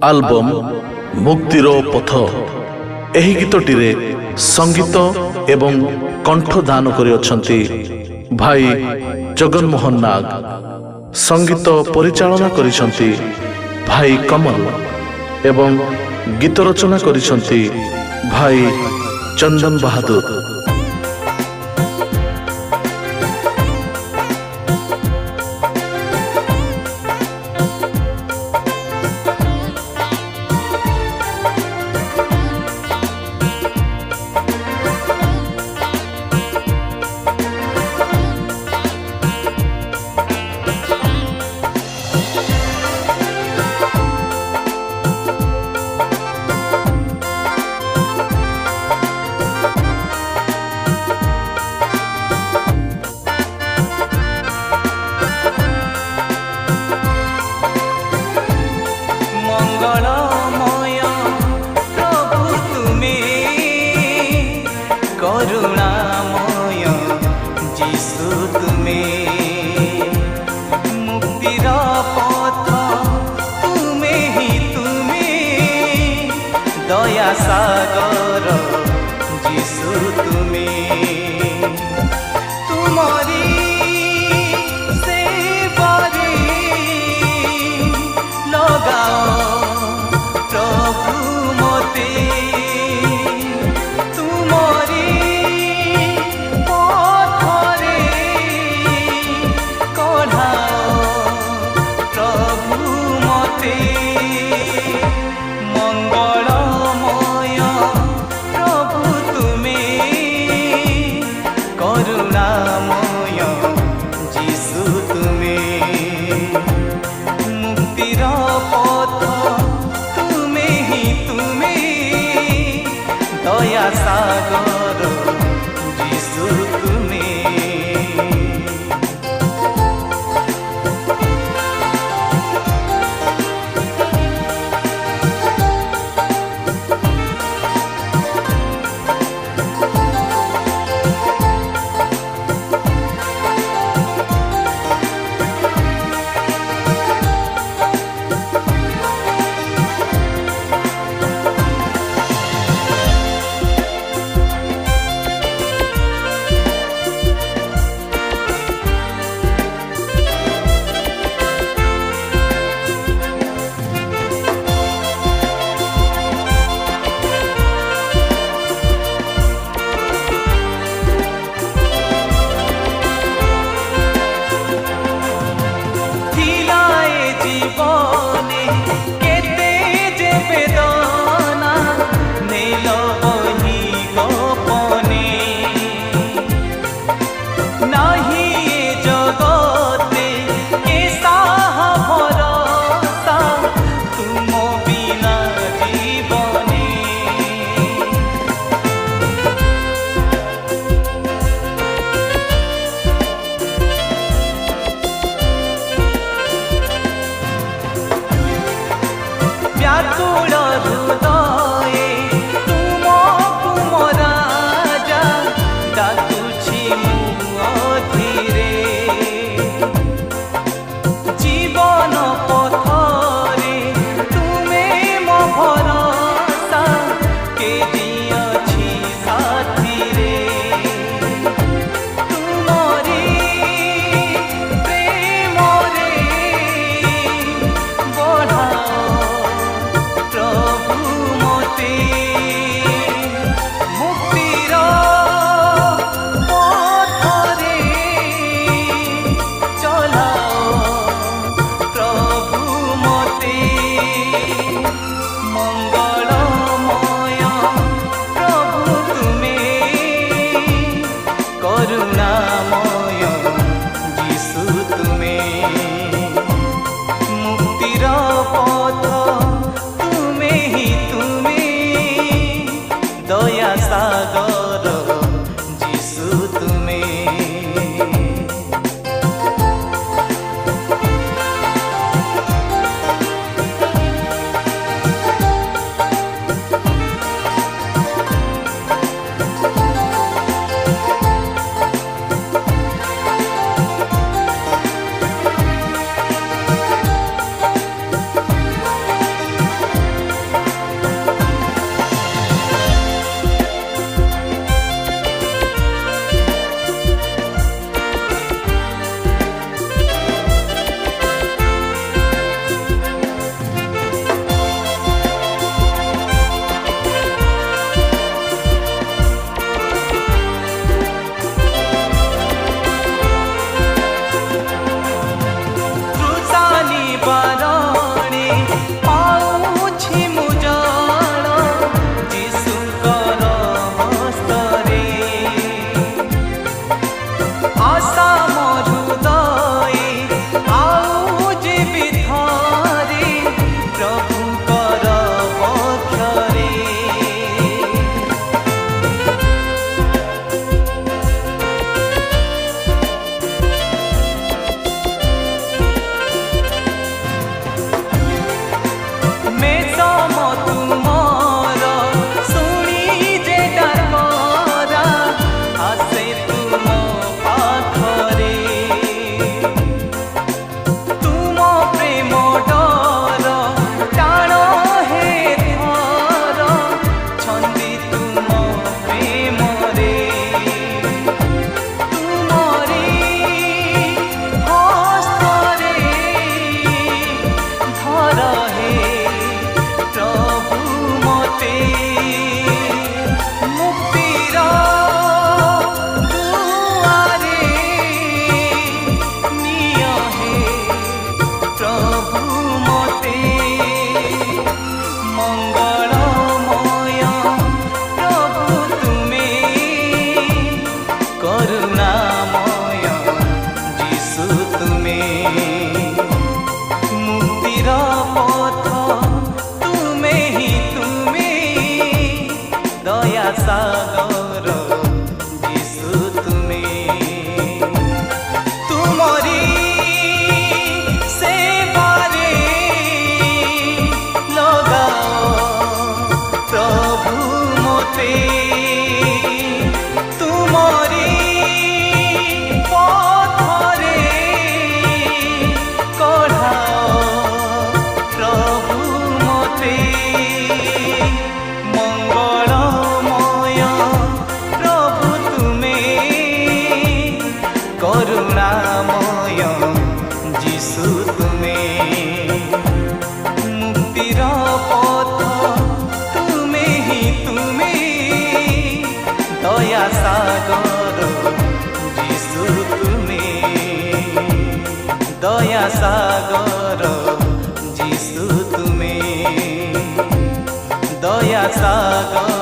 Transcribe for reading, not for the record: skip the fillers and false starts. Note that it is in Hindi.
आल्बम मुक्तिर पथ एही गीतटिरे संगीत एवं कंठदान करिअछंती भाई जगनमोहन नाग। संगीत परिचालना करिछंती भाई कमल एवं गीत रचना करिछंती भाई चंदन बहादुर। करुणामय जीशु तुम्हें मुक्तिर पथ तुम्हें ही तुम्हें दया सागर जीशु तुम्हें तुम्हारी सेवारे लगाओ प्रभु मते सागर जीशु व्याकुल हृदये तुमको मो राजा डाकुछि मु अधीरे जीवन पथरे तुमे मो भरोसा के दियछि साथी रे तुमरी प्रेम रे बढ़ाओ प्रभु मते मुक्तिर पथरे चलाओ प्रभु मते मंगलमय प्रभु तुम्हें करुणामय जीशु तुम्हें मुक्तिर पथ दया सागर जीशु মুক্তির পথ তুমে হি তুমি, দয়া সাগর যিশু তুমি। তুমরি সেবারে লগাও প্রভু মতে, তুমরি পথরে কঢ়াও প্রভু মতে। মঙ্গলময় প্রভু তুমে, করুণাময় যিশু তুমে। মুক্তির পথ তুমে হি তুমি, দয়া সাগর যিশু তুমি। দয়া সাগর যিশু তুমি, দয়া সাগর